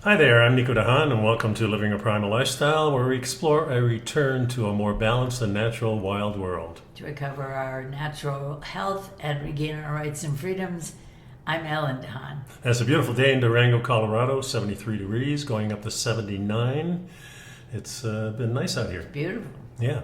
Hi there, I'm nicodehaan, and welcome to Living a Primal Lifestyle, where we explore a return to a more balanced and natural wild world. To recover our natural health and regain our rights and freedoms, I'm Ellen Dahan. It's a beautiful day in Durango, Colorado, 73 degrees, going up to 79. It's been nice out here. Beautiful. Yeah.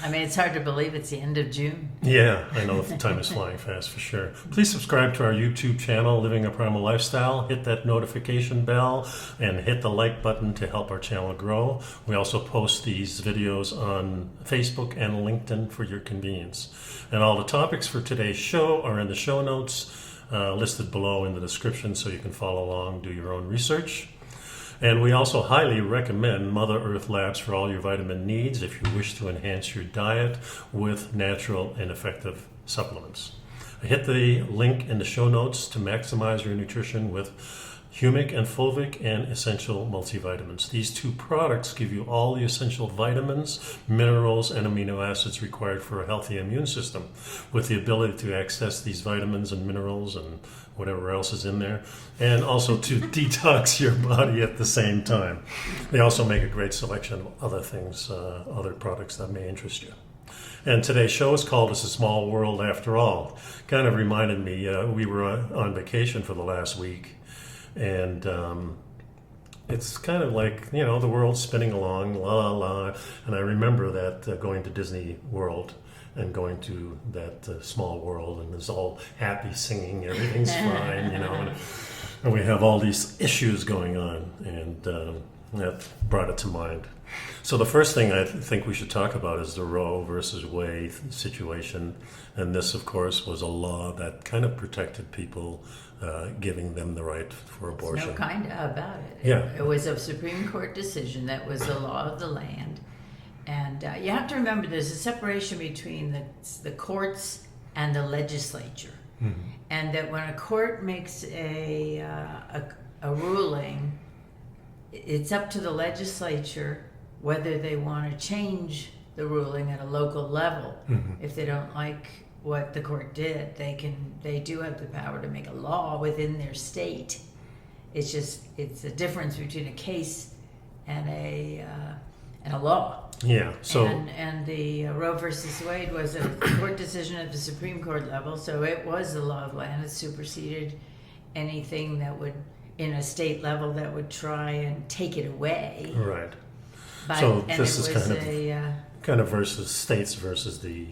I mean, it's hard to believe it's the end of June. Yeah, I know the time is flying fast for sure. Please subscribe to our YouTube channel, Living a Primal Lifestyle. Hit that notification bell and hit the like button to help our channel grow. We also post these videos on Facebook and LinkedIn for your convenience. And all the topics for today's show are in the show notes listed below in the description, so you can follow along, do your own research. And we also highly recommend Mother Earth Labs for all your vitamin needs if you wish to enhance your diet with natural and effective supplements. Hit the link in the show notes to maximize your nutrition with humic and fulvic and essential multivitamins. These two products give you all the essential vitamins, minerals, and amino acids required for a healthy immune system, with the ability to access these vitamins and minerals and whatever else is in there, and also to detox your body at the same time. They also make a great selection of other things, other products that may interest you. And today's show is called It's a Small World After All. Kind of reminded me, we were on vacation for the last week, and it's kind of like, you know, the world's spinning along, la la la. And I remember that going to Disney World and going to that small world, and it's all happy singing, everything's fine, you know, and we have all these issues going on, and that brought it to mind. So the first thing I think we should talk about is the Roe versus Wade situation, and this, of course, was a law that kind of protected people, giving them the right for abortion. No kind about it. Yeah. It was a Supreme Court decision that was the law of the land. And you have to remember there's a separation between the courts and the legislature. Mm-hmm. And that when a court makes a ruling, it's up to the legislature whether they want to change the ruling at a local level. Mm-hmm. If they don't like what the court did, they do have the power to make a law within their state. It's a difference between a case and a law. Yeah. So and the Roe versus Wade was a court decision at the Supreme Court level, so it was the law of the land. It superseded anything that would, in a state level, that would try and take it away. Right. So this is kind of versus states versus the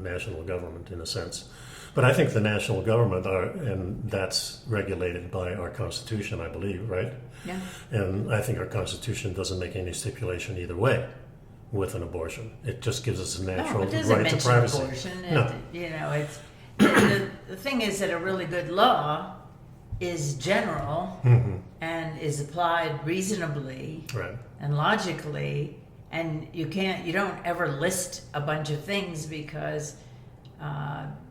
national government in a sense. But I think the national government and that's regulated by our Constitution, I believe, right? Yeah. And I think our Constitution doesn't make any stipulation either way with an abortion. It just gives us a natural right to privacy. Abortion. No. It's the thing is that a really good law is general mm-hmm. and is applied reasonably right. and logically, and you don't ever list a bunch of things because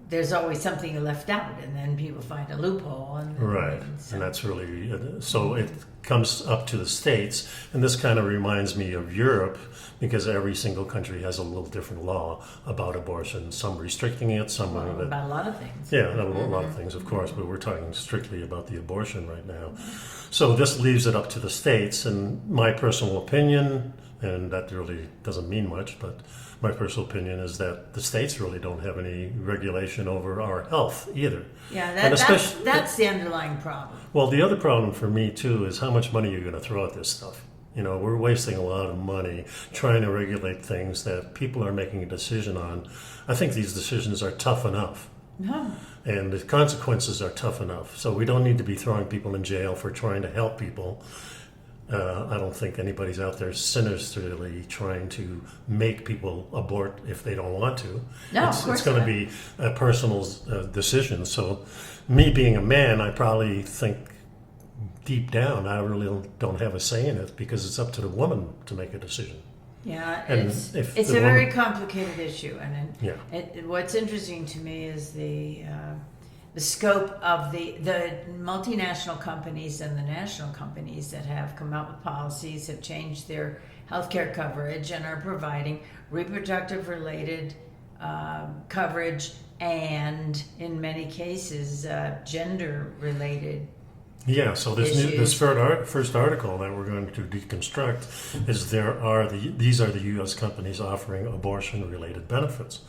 there's always something left out, and then people find a loophole. Right, and that's really, so it comes up to the states, and this kind of reminds me of Europe, because every single country has a little different law about abortion, some restricting it, some... about a lot of things. Yeah, a lot of things, of course, but we're talking strictly about the abortion right now. So this leaves it up to the states, and my personal opinion, and that really doesn't mean much, but my personal opinion is that the states really don't have any regulation over our health either. Yeah, that's the underlying problem. Well, the other problem for me too is how much money you're going to throw at this stuff. You know, we're wasting a lot of money trying to regulate things that people are making a decision on. I think these decisions are tough enough. No. And the consequences are tough enough. So we don't need to be throwing people in jail for trying to help people. I don't think anybody's out there sinisterly trying to make people abort if they don't want to. No, it's going to be a personal decision. So me being a man, I probably think deep down I really don't have a say in it, because it's up to the woman to make a decision. Yeah, and it's a very complicated issue. And what's interesting to me is the scope of the multinational companies and the national companies that have come out with policies, have changed their healthcare coverage, and are providing reproductive related coverage and, in many cases, gender related Yeah, so this issues. first article that we're going to deconstruct is these are the U.S. companies offering abortion-related benefits.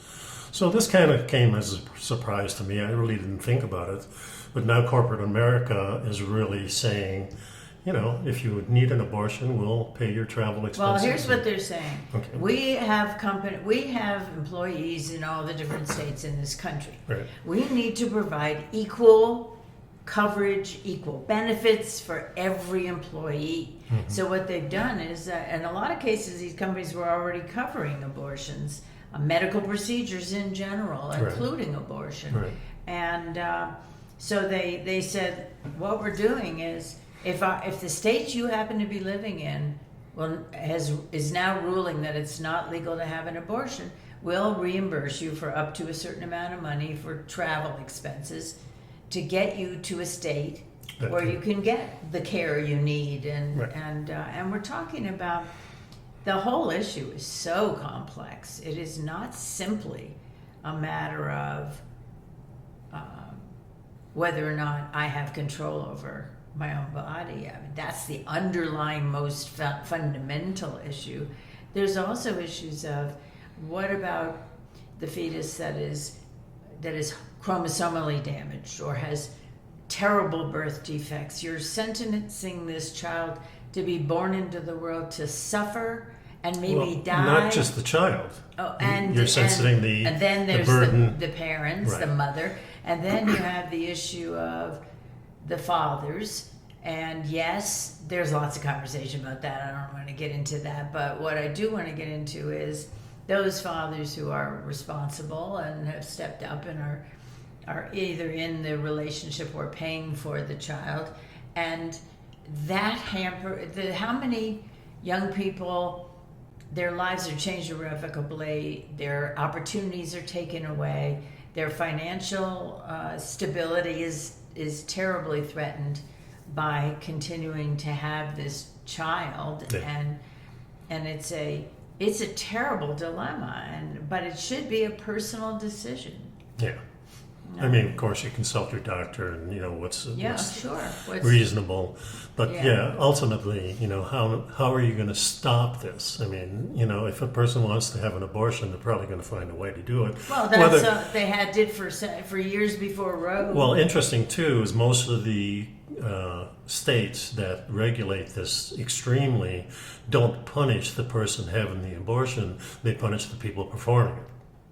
So this kind of came as a surprise to me. I really didn't think about it, but now corporate America is really saying, if you need an abortion, we'll pay your travel expenses. Well, here's what they're saying. Okay. We have employees in all the different states in this country. Right. We need to provide equal coverage, equal benefits for every employee. Mm-hmm. So what they've done is, in a lot of cases, these companies were already covering abortions, medical procedures in general, Right. including abortion. Right. And so they said, what we're doing is, if the state you happen to be living in is now ruling that it's not legal to have an abortion, we'll reimburse you for up to a certain amount of money for travel expenses to get you to a state where you can get the care you need. Right. And we're talking about, the whole issue is so complex. It is not simply a matter of whether or not I have control over my own body. I mean, that's the underlying most fundamental issue. There's also issues of, what about the fetus that is chromosomally damaged or has terrible birth defects? You're sentencing this child to be born into the world to suffer and maybe die. Not just the child. Oh, and you're sentencing and then there's the burden. The parents, Right. the mother, and then you have the issue of the fathers. And yes, there's lots of conversation about that. I don't want to get into that, but what I do want to get into is those fathers who are responsible and have stepped up and are either in the relationship or paying for the child, and that how many young people, their lives are changed irrevocably, their opportunities are taken away, their financial stability is terribly threatened by continuing to have this child. Yeah. And it's a terrible dilemma, but it should be a personal decision. Yeah. I mean, of course, you consult your doctor and what's Sure. reasonable, but Yeah. ultimately, how are you going to stop this? I mean, if a person wants to have an abortion, they're probably going to find a way to do it. Well, that's they did for years before Roe. Well, interesting too is most of the states that regulate this extremely don't punish the person having the abortion; they punish the people performing it.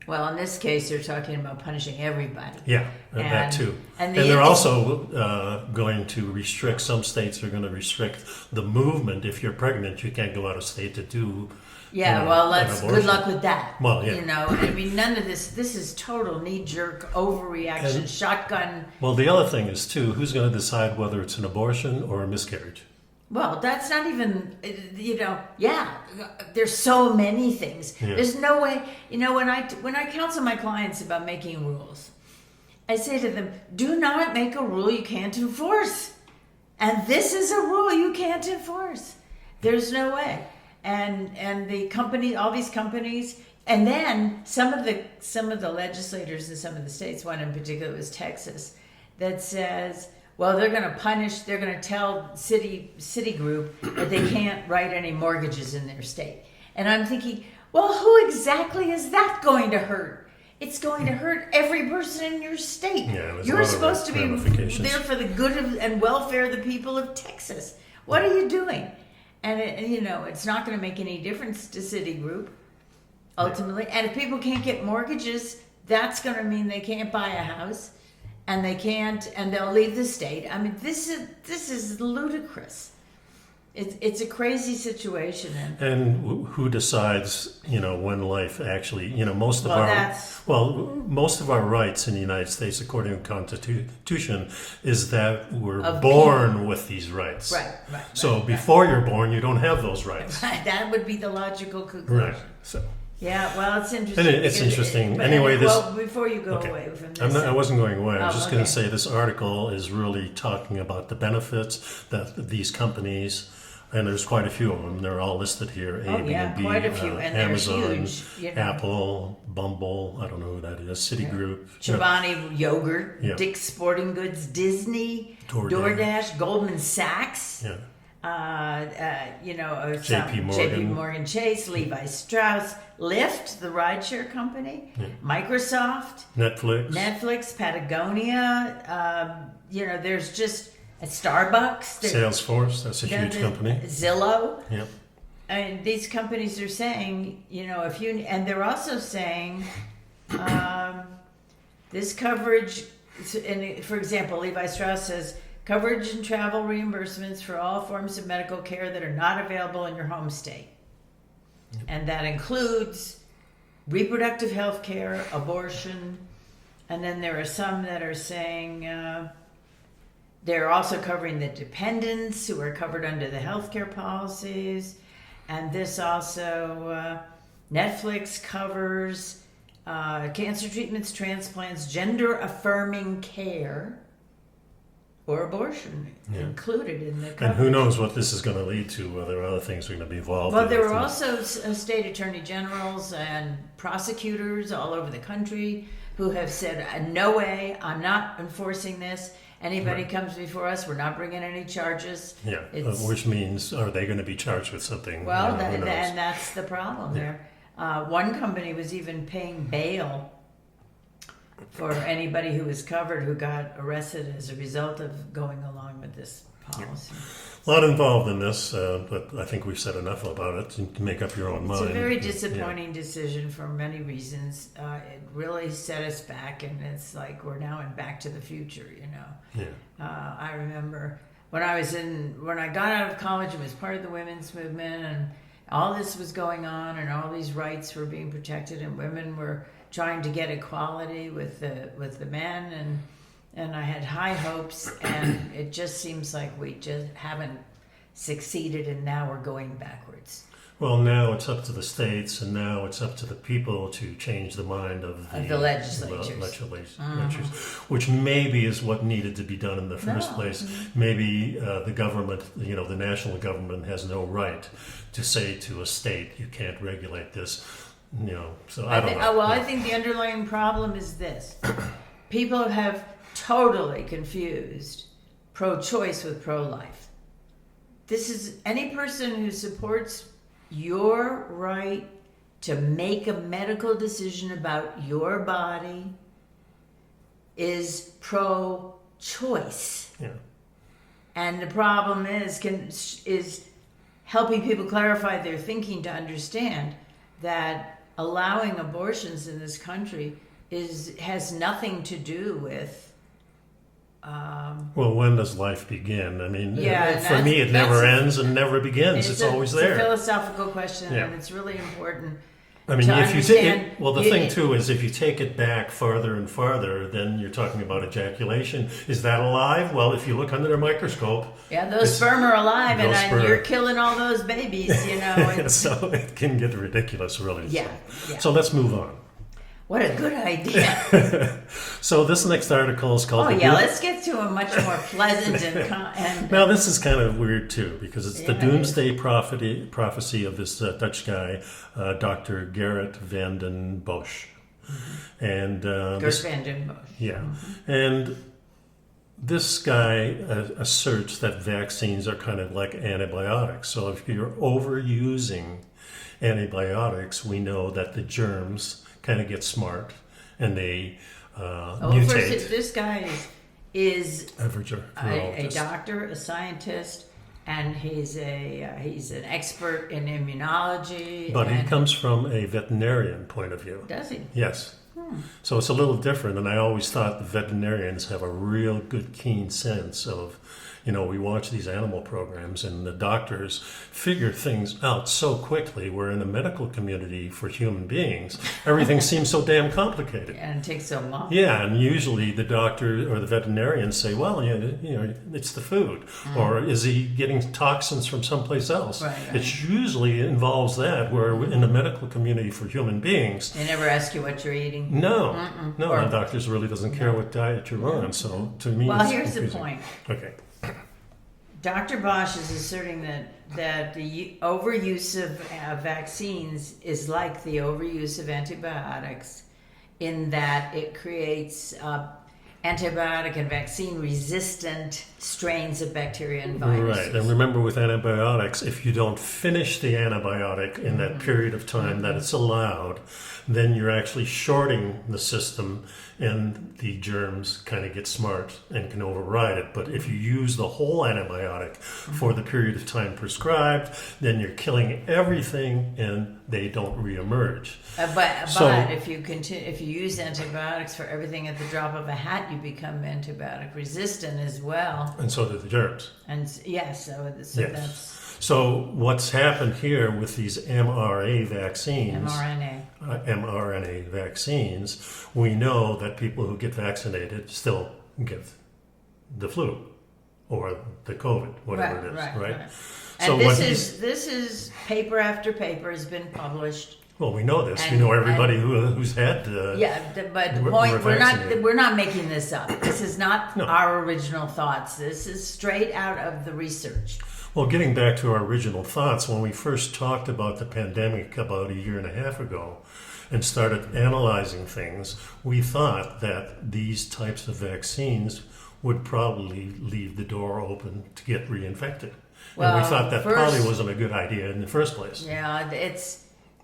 Well, in this case, they're talking about punishing everybody. Yeah, that too. And they're also going to restrict, some states are going to restrict the movement. If you're pregnant, you can't go out of state to do good luck with that. Well, yeah. I mean, none of this is total knee-jerk overreaction, shotgun. Well, the other thing is, too, who's going to decide whether it's an abortion or a miscarriage? Well, that's not even, there's so many things. Yeah. There's no way, when I counsel my clients about making rules, I say to them, do not make a rule you can't enforce. And this is a rule you can't enforce. There's no way. And the company, all these companies, and then some of the legislators in some of the states, one in particular was Texas, that says, well, they're going to tell Citigroup that they can't write any mortgages in their state. And I'm thinking, well, who exactly is that going to hurt? It's going to hurt every person in your state. Yeah, you're supposed to be there for the good and welfare of the people of Texas. What are you doing? And it's not going to make any difference to Citigroup, ultimately. And if people can't get mortgages, that's going to mean they can't buy a house. And they can't, and they'll leave the state. I mean, this is ludicrous. It's a crazy situation. And who decides, when life actually, most of our rights in the United States, according to the Constitution, is that we're born with these rights. Right. So before you're born, you don't have those rights. That would be the logical conclusion. Right. So. Yeah, well, it's interesting. It's interesting. Anyway, before you go away from this, I wasn't going away. I was just going to okay. say this article is really talking about the benefits that these companies And there's quite a few of them. They're all listed here. Airbnb, quite a few, and they're Amazon, huge, you know. Apple, Bumble, I don't know who that is, Citigroup. Chobani Yogurt, Yeah. Dick's Sporting Goods, Disney, DoorDash. DoorDash, Goldman Sachs, Yeah. JP Morgan. Morgan Chase, Levi Strauss, Lyft, the rideshare company, Microsoft, Netflix, Patagonia. There's just Starbucks, Salesforce, that's a huge company. Zillow. Yep. And these companies are saying, and they're also saying this coverage, and for example, Levi Strauss says, coverage and travel reimbursements for all forms of medical care that are not available in your home state. Yep. And that includes reproductive health care, abortion, and then there are some that are saying they're also covering the dependents who are covered under the healthcare policies. And this also, Netflix covers cancer treatments, transplants, gender-affirming care, or abortion included in the coverage. And who knows what this is going to lead to, whether other things are going to be involved. Well, there were also state attorney generals and prosecutors all over the country who have said, no way, I'm not enforcing this. Anybody comes before us, we're not bringing any charges. Yeah, which means, are they going to be charged with something? Well, and that's the problem there. One company was even paying bail for anybody who was covered who got arrested as a result of going along with this policy. A lot involved in this, but I think we've said enough about it to make up your own mind. It's a very disappointing decision for many reasons. It really set us back, and it's like we're now in Back to the Future, Yeah. I remember when I got out of college and was part of the women's movement, and all this was going on, and all these rights were being protected, and women were trying to get equality with the men, and I had high hopes, and it just seems like we just haven't succeeded, and now we're going backwards. Well, now it's up to the states, and now it's up to the people to change the mind of the legislatures. Which maybe is what needed to be done in the first place. Maybe the government, the national government has no right to say to a state, you can't regulate this. So I don't know. Well, I think the underlying problem is this. People have totally confused pro-choice with pro-life. This is any person who supports your right to make a medical decision about your body is pro-choice. Yeah. And the problem is helping people clarify their thinking to understand that allowing abortions in this country has nothing to do with well, when does life begin? I mean, Yeah, for me, it never ends and never begins. It's always there. It's a philosophical question, Yeah. and it's really important. I mean, to if you take it, understand- well, the thing too is if you take it back farther and farther, then you're talking about ejaculation. Is that alive? Well, if you look under a microscope, Yeah, those sperm are alive, those and sperm. you're killing all those babies. It's, so it can get ridiculous, really. Yeah, yeah. So let's move on. what a good idea! So this next article is called. Let's get to a much more pleasant and Now this is kind of weird too because it's the Yeah, it doomsday prophecy of this Dutch guy, Dr. Gerrit van den Bosch, and Gert van den Bosch. yeah, and this guy asserts that vaccines are kind of like antibiotics. So if you're overusing antibiotics, we know that the germs kind of get smart and they mutate. First, this guy is a doctor, a scientist, and he's an expert in immunology. But he comes from a veterinarian point of view. Does he? Yes. So it's a little different, and I always thought the veterinarians have a real good, keen sense of, we watch these animal programs, and the doctors figure things out so quickly, where in the medical community for human beings, everything seems so damn complicated. And it takes so long. Yeah, and usually the doctor or the veterinarians say, well, it's the food, or is he getting toxins from someplace else? Right. It usually involves that, where in the medical community for human beings, They never ask you what you're eating. no, the doctors really doesn't care what diet you're on. So to me, Well, it's here's confusing. the point. Okay. Dr. Bosch is asserting that the overuse of vaccines is like the overuse of antibiotics, in that it creates antibiotic and vaccine resistant strains of bacteria and viruses. Right, and remember with antibiotics, if you don't finish the antibiotic in that period of time that it's allowed, then you're actually shorting the system and the germs kind of get smart and can override it. But if you use the whole antibiotic for the period of time prescribed, then you're killing everything and they don't reemerge. But if you use antibiotics for everything at the drop of a hat, you become antibiotic resistant as well. And so do the germs. And yes, so that's So what's happened here with these mRNA vaccines, mRNA vaccines, we know that people who get vaccinated still get the flu or the COVID, whatever it is, right? And so this is paper after paper has been published. Well, we know this. We know everybody who's had. But the point, we're not making this up. This is not our original thoughts. This is straight out of the research. Well, getting back to our original thoughts, when we first talked about the pandemic about 1.5 years ago and started analyzing things, we thought that these types of vaccines would probably leave the door open to get reinfected. And we thought that probably wasn't a good idea in the first place. Yeah,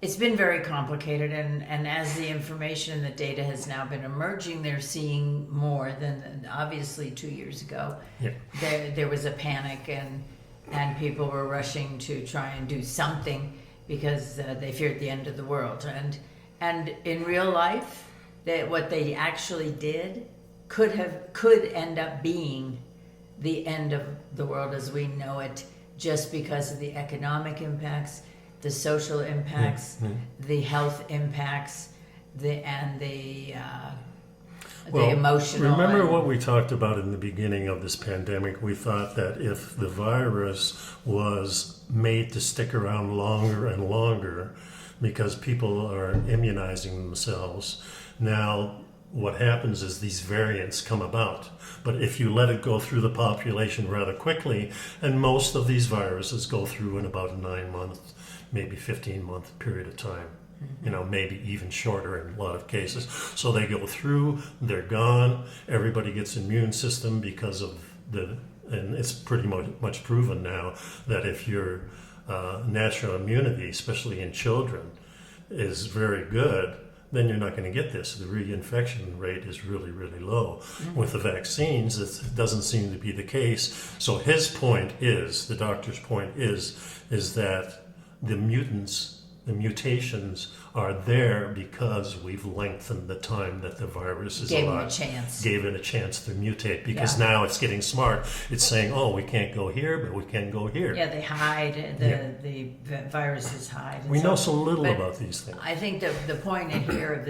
it's been very complicated, and as the information and the data has now been emerging, they're seeing more than obviously 2 years ago. Yeah. There was a panic and people were rushing to try and do something because they feared the end of the world. And in real life, what they actually did could end up being the end of the world as we know it, just because of the economic impacts, the social impacts, the health impacts, the emotional. Remember what we talked about in the beginning of this pandemic? We thought that if the virus was made to stick around longer and longer because people are immunizing themselves, now what happens is these variants come about. But if you let it go through the population rather quickly, and most of these viruses go through in about a 9-month, maybe 15-month period of time, maybe even shorter in a lot of cases. So they go through, they're gone, everybody gets immune system because of and it's pretty much proven now that if your natural immunity, especially in children, is very good, then you're not going to get this. The reinfection rate is really, really low. With the vaccines, it doesn't seem to be the case. So his point is, the doctor's point is that the mutations are there because we've lengthened the time that the virus is alive. Gave it a chance to mutate because now it's getting smart. It's saying, oh, we can't go here, but we can go here. Yeah, they hide. The viruses hide. We know so little about these things. I think the point in here of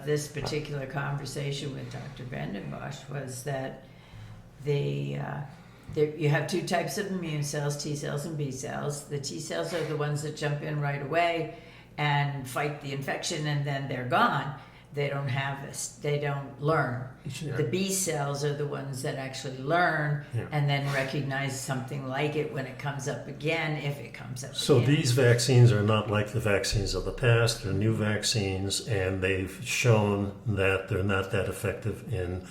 this particular conversation with Dr. Vandenbosch was that you have two types of immune cells, T cells and B cells. The T cells are the ones that jump in right away and fight the infection, and then they're gone. They don't learn. Yeah. The B cells are the ones that actually learn and then recognize something like it when it comes up again, if it comes up So again. these vaccines are not like the vaccines of the past. They're new vaccines, and they've shown that they're not that effective in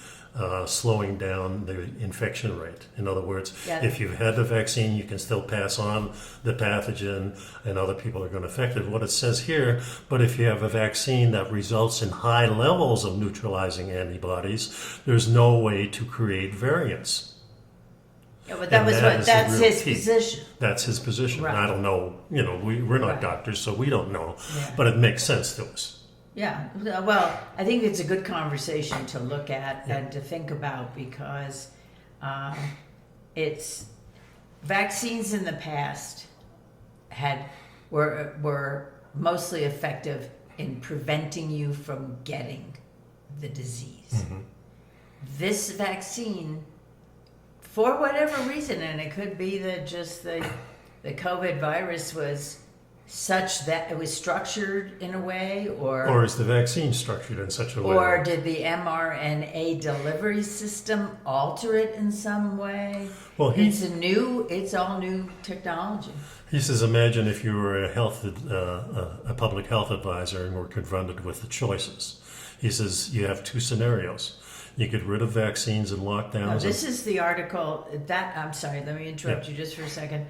slowing down the infection rate. In other words, if you've had the vaccine, you can still pass on the pathogen and other people are going to affect it. What it says here, but if you have a vaccine that results in high levels of neutralizing antibodies, there's no way to create variants. Yeah, but that's his position. That's his position. Right. I don't know, we're not doctors, so we don't know, but it makes sense to us. Yeah, well, I think it's a good conversation to look at and to think about because it's vaccines in the past were mostly effective in preventing you from getting the disease. This vaccine, for whatever reason, and it could be that just the COVID virus was such that it was structured in a way, Or is the vaccine structured in such a way? or did the mRNA delivery system alter it in some way? Well, It's all new technology. he says, imagine if you were a public health advisor and were confronted with the choices. He says you have two scenarios. You get rid of vaccines and lockdowns. No, this is the article I'm sorry, let me interrupt you just for a second.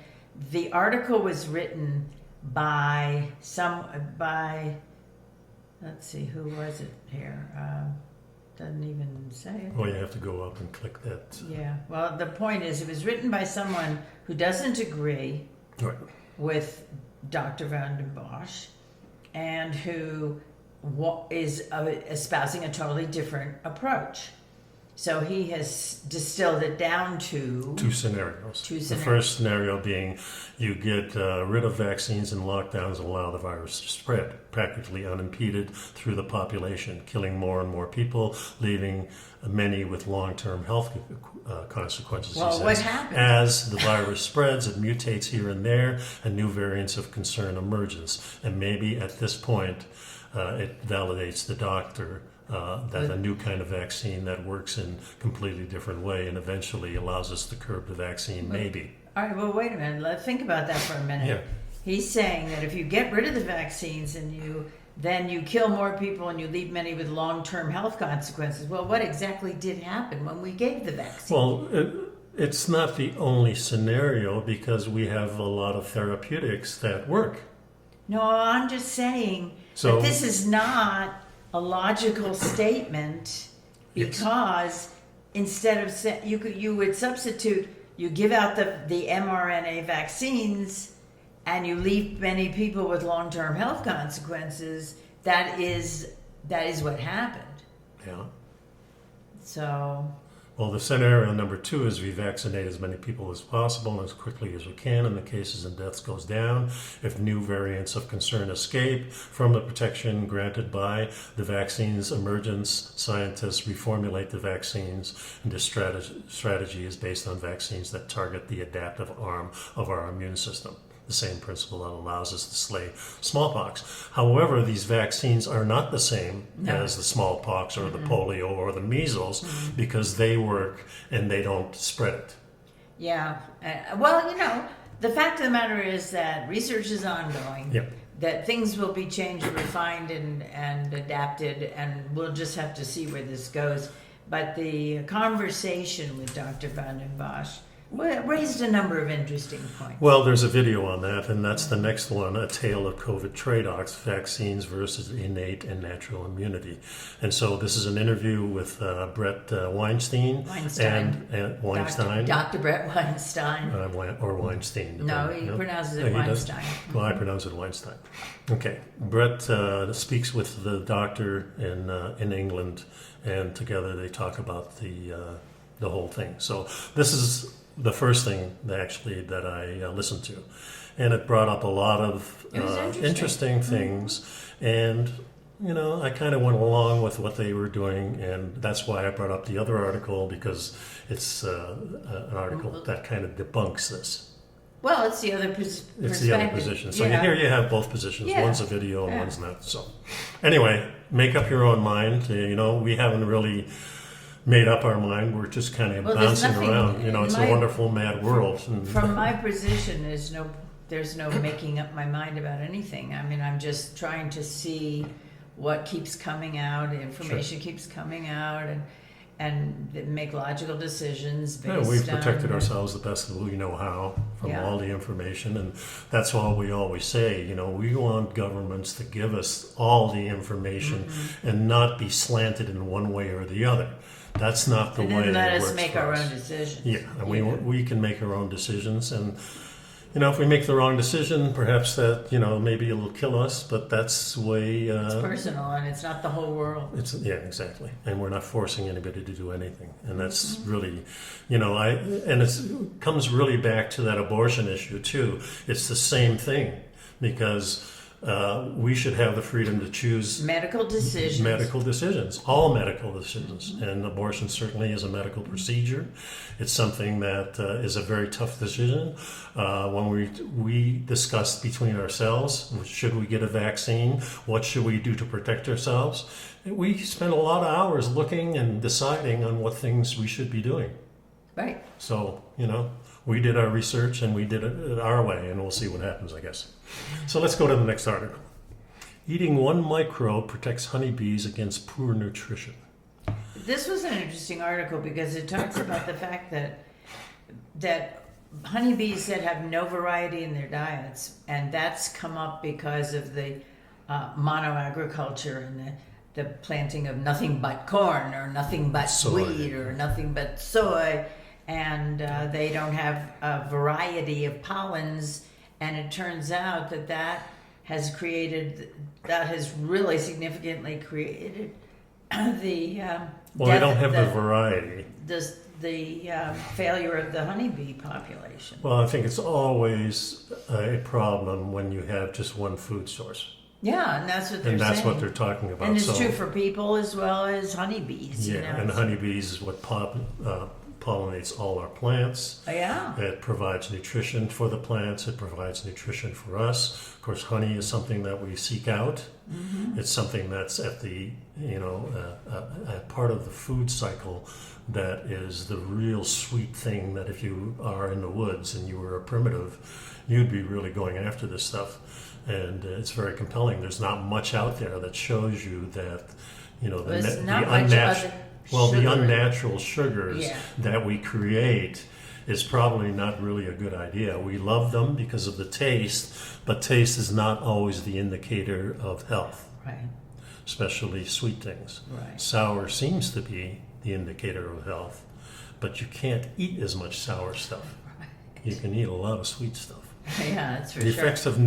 The article was written by let's see, who was it here? Doesn't even say it. Well, you have to go up and click that. Yeah, well, the point is, it was written by someone who doesn't agree Right. with Dr. Van den Bosch and who is espousing a totally different approach. So he has distilled it down to Two scenarios. Two The scenarios. first scenario being you get rid of vaccines and lockdowns and allow the virus to spread practically unimpeded through the population, killing more and more people, leaving many with long-term health consequences. he Well, says. what happens? As the virus spreads, it mutates here and there, and new variants of concern emerges. And maybe at this point, it validates the doctor that a new kind of vaccine that works in a completely different way and eventually allows us to curb the vaccine, maybe. All right, well, wait a minute. Let's think about that for a minute. Yeah. He's saying that if you get rid of the vaccines and then you kill more people and you leave many with long-term health consequences. Well, what exactly did happen when we gave the vaccine? Well, it's not the only scenario because we have a lot of therapeutics that work. No, I'm just saying So- that this is not a logical statement because instead of you would substitute, you give out the mRNA vaccines and you leave many people with long-term health consequences. That is what happened. Yeah. So Well, the scenario number two is we vaccinate as many people as possible and as quickly as we can, and the cases and deaths goes down. If new variants of concern escape from the protection granted by the vaccine's emergence, scientists reformulate the vaccines, and this strategy is based on vaccines that target the adaptive arm of our immune system. The same principle that allows us to slay smallpox. However, these vaccines are not the same as the smallpox or the polio or the measles because they work and they don't spread it. yeah, well, the fact of the matter is that research is ongoing. Yep. That things will be changed, refined, and adapted, and we'll just have to see where this goes. But the conversation with Dr. Van den Bosch raised a number of interesting points. Well, there's a video on that, and that's the next one, A Tale of COVID Trade-Offs, Vaccines versus Innate and Natural Immunity. And so this is an interview with Brett Weinstein. And Weinstein. Dr. Brett Weinstein. Or Weinstein. No, he pronounces it he does? Weinstein. Well, I pronounce it Weinstein. Okay. Brett speaks with the doctor in England, and together they talk about the whole thing. So this is the first thing that I listened to, and it brought up a lot of interesting things, and I kind of went along with what they were doing, and that's why I brought up the other article, because it's an article that kind of debunks this. Well, it's the other perspective. It's the other position. So here you have both positions. Yeah. One's a video and one's not. So anyway, make up your own mind. We haven't really made up our mind. We're just kind of bouncing around. It's a wonderful, mad world. From my position, there's no making up my mind about anything. I mean, I'm just trying to see what keeps coming out. Information keeps coming out, and make logical decisions based on... We've protected ourselves the best we know how from all the information, and that's all we always say. We want governments to give us all the information and not be slanted in one way or the other. That's not the way it works. And then let us make our own decisions. Yeah, and we can make our own decisions, and if we make the wrong decision, perhaps that maybe it'll kill us, but that's the way. It's personal, and it's not the whole world. Exactly, and we're not forcing anybody to do anything, and that's really, it comes really back to that abortion issue too. It's the same thing, because we should have the freedom to choose Medical decisions. All medical decisions. And abortion certainly is a medical procedure. It's something that is a very tough decision. When we discuss between ourselves, should we get a vaccine? What should we do to protect ourselves? We spend a lot of hours looking and deciding on what things we should be doing. Right. So, we did our research and we did it our way, and we'll see what happens, I guess. So let's go to the next article. Eating one microbe protects honeybees against poor nutrition. This was an interesting article because it talks about the fact that honeybees that have no variety in their diets, and that's come up because of the monoagriculture and the planting of nothing but corn or nothing but wheat or nothing but soy, and they don't have a variety of pollens, and it turns out that has really significantly created the they don't have the variety. The failure of the honeybee population. Well, I think it's always a problem when you have just one food source. Yeah, and that's what they're saying. And that's what they're talking about. And it's true for people as well as honeybees. Yeah, and honeybees is what pollinates all our plants. Oh, yeah. It provides nutrition for the plants. It provides nutrition for us. Of course, honey is something that we seek out. Mm-hmm. It's something that's at the, a part of the food cycle that is the real sweet thing that if you are in the woods and you were a primitive, you'd be really going after this stuff. And it's very compelling. There's not much out there that shows you that, the unnatural sugars that we create is probably not really a good idea. We love them because of the taste, but taste is not always the indicator of health. Right. Especially sweet things. Right. Sour seems to be the indicator of health, but you can't eat as much sour stuff. Right. You can eat a lot of sweet stuff. Yeah, that's for sure. The sure. effects of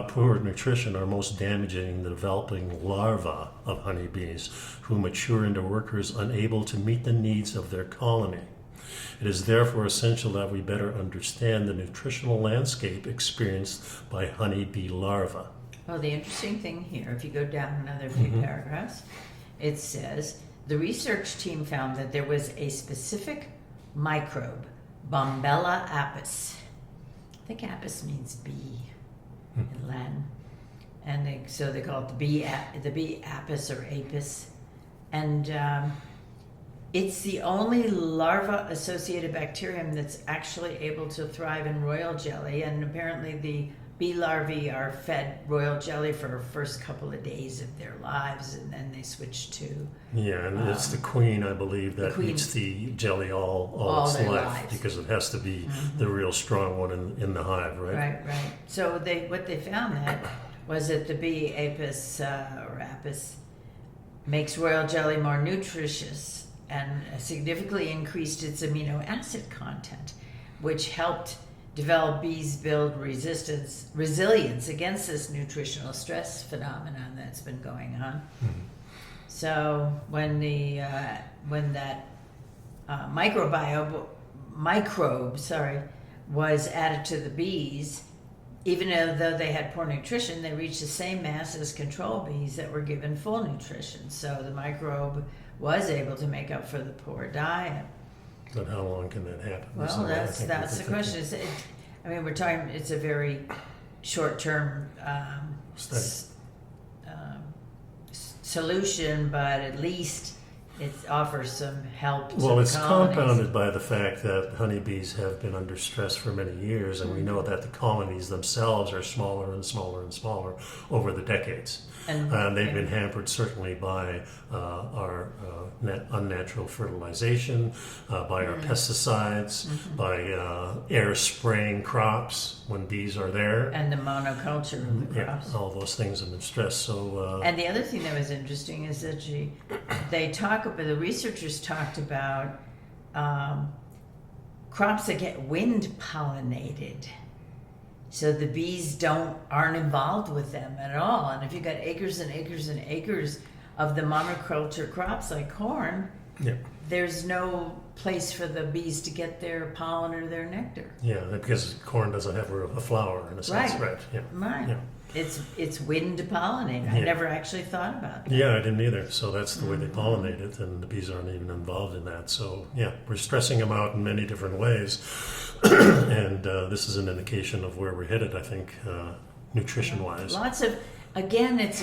poor nutrition are most damaging in the developing larvae of honeybees, who mature into workers unable to meet the needs of their colony. It is therefore essential that we better understand the nutritional landscape experienced by honeybee larvae. Well, the interesting thing here, if you go down another few paragraphs, it says, the research team found that there was a specific microbe, Bombella apis. I think apis means bee in Latin, and so they call it the bee apis or apis, and it's the only larva-associated bacterium that's actually able to thrive in royal jelly, and apparently the bee larvae are fed royal jelly for the first couple of days of their lives, and then they switch to... Yeah, and it's the queen, I believe, that eats the jelly all its life, because it has to be the real strong one in the hive, right? Right. So what they found was that the bee apis or apis makes royal jelly more nutritious and significantly increased its amino acid content, which helped develop bees build resilience against this nutritional stress phenomenon that's been going on. Mm-hmm. So when that microbe was added to the bees, even though they had poor nutrition, they reached the same mass as control bees that were given full nutrition. So the microbe was able to make up for the poor diet. But how long can that happen? Well, that's the question. We're talking. It's a very short-term solution, but at least it offers some help. Well, it's compounded by the fact that honeybees have been under stress for many years, and we know that the colonies themselves are smaller and smaller and smaller over the decades. And they've been hampered certainly by our unnatural fertilization, by our pesticides, by air spraying crops when bees are there. And the monoculture of the crops. Yeah, all those things have been stressed. So, and the other thing that was interesting is that the researchers talked about crops that get wind pollinated. So the bees aren't involved with them at all. And if you've got acres and acres and acres of the monoculture crops like corn, there's no place for the bees to get their pollen or their nectar. Yeah, because corn doesn't have a flower in a sense, right? Yeah. Right. Yeah. It's wind pollinated. I Yeah. never actually thought about that. Yeah, I didn't either. So that's the way they pollinate it, and the bees aren't even involved in that. So yeah, we're stressing them out in many different ways, and this is an indication of where we're headed. I think nutrition-wise. Lots of, again, it's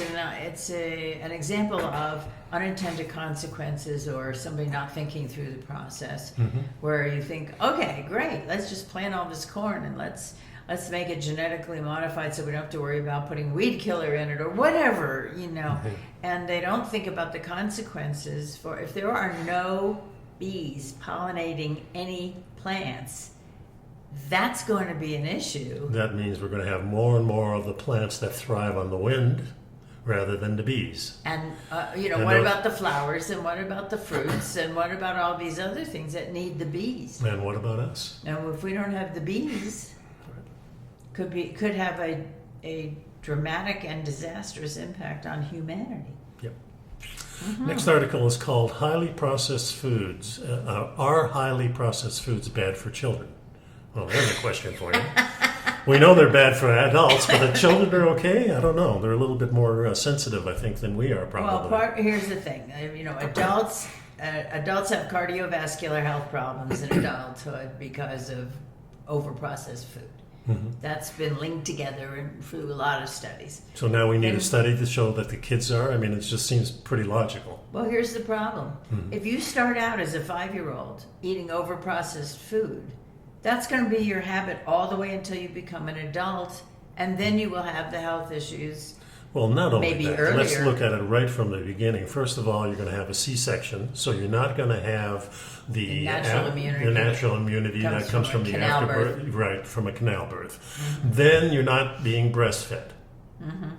an example of unintended consequences or somebody not thinking through the process, where you think, okay, great, let's just plant all this corn and let's make it genetically modified so we don't have to worry about putting weed killer in it or whatever, and they don't think about the consequences for if there are no bees pollinating any plants. That's going to be an issue. That means we're going to have more and more of the plants that thrive on the wind rather than the bees. And, And what those- about the flowers and what about the fruits and what about all these other things that need the bees? And what about us? Now, if we don't have the bees, could have a dramatic and disastrous impact on humanity. Yep. Next article is called Highly Processed Foods. Are highly processed foods bad for children? Well, there's a question for you. We know they're bad for adults, but the children are okay? I don't know. They're a little bit more sensitive, I think, than we are probably. Well, here's the thing. Adults have cardiovascular health problems in adulthood because of overprocessed food. That's been linked together through a lot of studies. So now we need a study to show that the kids are? I mean, it just seems pretty logical. Well, here's the problem. If you start out as a 5-year-old eating overprocessed food, that's going to be your habit all the way until you become an adult, and then you will have the health issues. Well, not only Maybe that, earlier. let's look at it right from the beginning. First of all, you're going to have a C-section, so you're not going to have the natural immunity the natural immunity that comes from the canal afterbirth, right, from a canal birth. Then you're not being breastfed.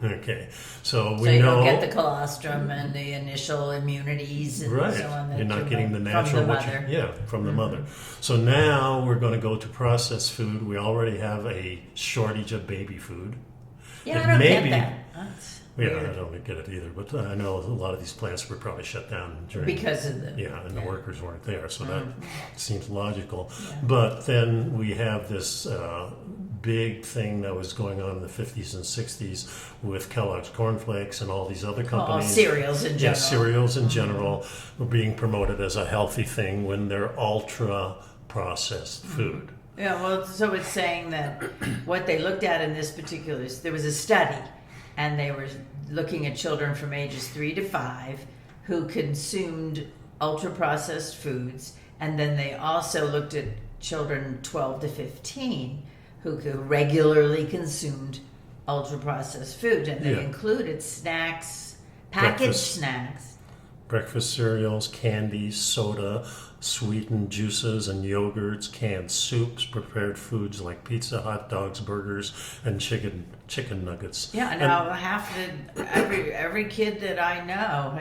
Okay, so we So you know don't get the colostrum and the initial immunities and right. so on. That You're not you getting might- the natural from the what you- mother. yeah, from the mother. So now we're going to go to processed food. We already have a shortage of baby food. Yeah, It I don't may get be- that. That's Yeah, weird. I don't get it either, but I know a lot of these plants were probably shut down during Because of the yeah, and the workers weren't there, so that Mm-hmm. seems logical. Yeah. But then we have this big thing that was going on in the 50s and 60s with Kellogg's cornflakes and all these other all companies. cereals in Yeah, general. cereals in general were being promoted as a healthy thing when they're ultra processed food. Yeah, well, so it's saying that what they looked at in this particular, there was a study, and they were looking at children from ages 3 to 5 who consumed ultra-processed foods, and then they also looked at children 12 to 15 who regularly consumed ultra-processed food, and they Yeah. included snacks, packaged Breakfast. snacks. Breakfast cereals, candies, soda, sweetened juices and yogurts, canned soups, prepared foods like pizza, hot dogs, burgers, and chicken nuggets. Yeah, now every kid that I know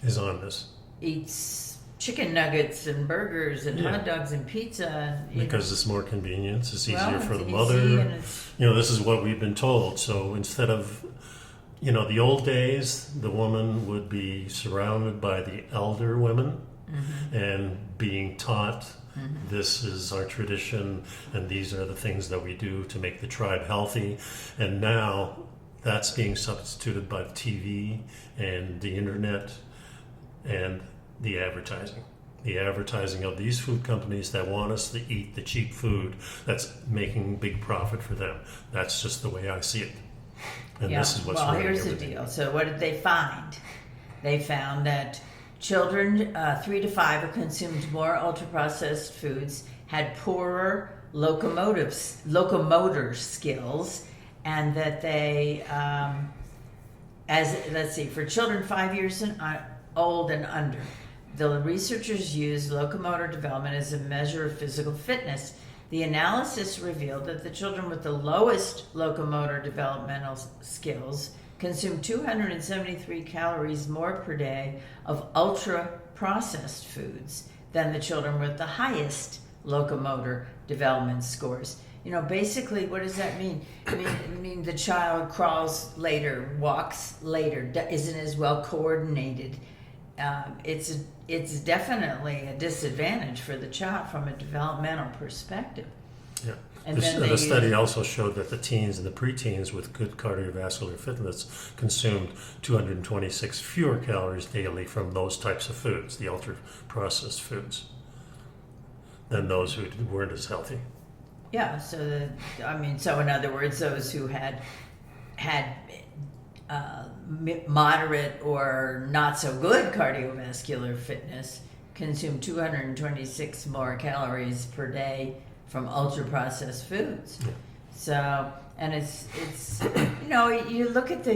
Is on this eats chicken nuggets and burgers and Yeah. hot dogs and pizza. And, because it's more convenience. It's easier well, for it's the easy mother. and it's- This is what we've been told. So instead of, the old days, the woman would be surrounded by the elder women and being taught this is our tradition and these are the things that we do to make the tribe healthy. And now that's being substituted by the TV and the internet and the advertising. The advertising of these food companies that want us to eat the cheap food that's making big profit for them. That's just the way I see it. And yeah. this is what's well, running here's everything. the deal. So what did they find? They found that children 3 to 5 who consumed more ultra-processed foods had poorer locomotor skills, and that they, for children 5 years old and under, the researchers used locomotor development as a measure of physical fitness. The analysis revealed that the children with the lowest locomotor developmental skills consumed 273 calories more per day of ultra-processed foods than the children with the highest locomotor development scores. Basically, what does that mean? I mean the child crawls later, walks later, isn't as well coordinated. It's definitely a disadvantage for the child from a developmental perspective. Yeah. And then The study also showed that the teens and the preteens with good cardiovascular fitness consumed 226 fewer calories daily from those types of foods, the ultra-processed foods, than those who weren't as healthy. Yeah, so so in other words, those who had moderate or not so good cardiovascular fitness consumed 226 more calories per day from ultra processed foods. Yeah. So, and it's you look at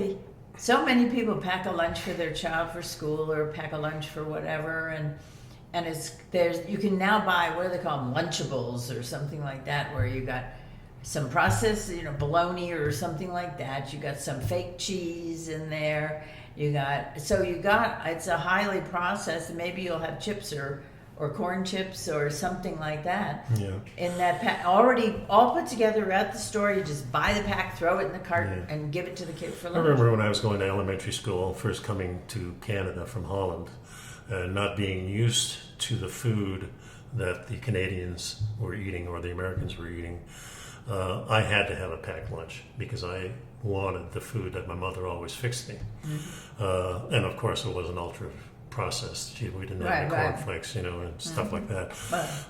so many people pack a lunch for their child for school or pack a lunch for whatever, and you can now buy, what do they call them, Lunchables or something like that, where you got some processed, bologna or something like that. You got some fake cheese in there. It's a highly processed. Maybe you'll have chips or corn chips or something like that. Yeah. In that pack, already all put together at the store. You just buy the pack, throw it in the cart, and give it to the kid for lunch. I remember when I was going to elementary school, first coming to Canada from Holland, not being used to the food that the Canadians were eating or the Americans were eating. I had to have a packed lunch because I wanted the food that my mother always fixed me. Mm-hmm. And of course, it wasn't ultra processed. We didn't have any cornflakes, and stuff like that.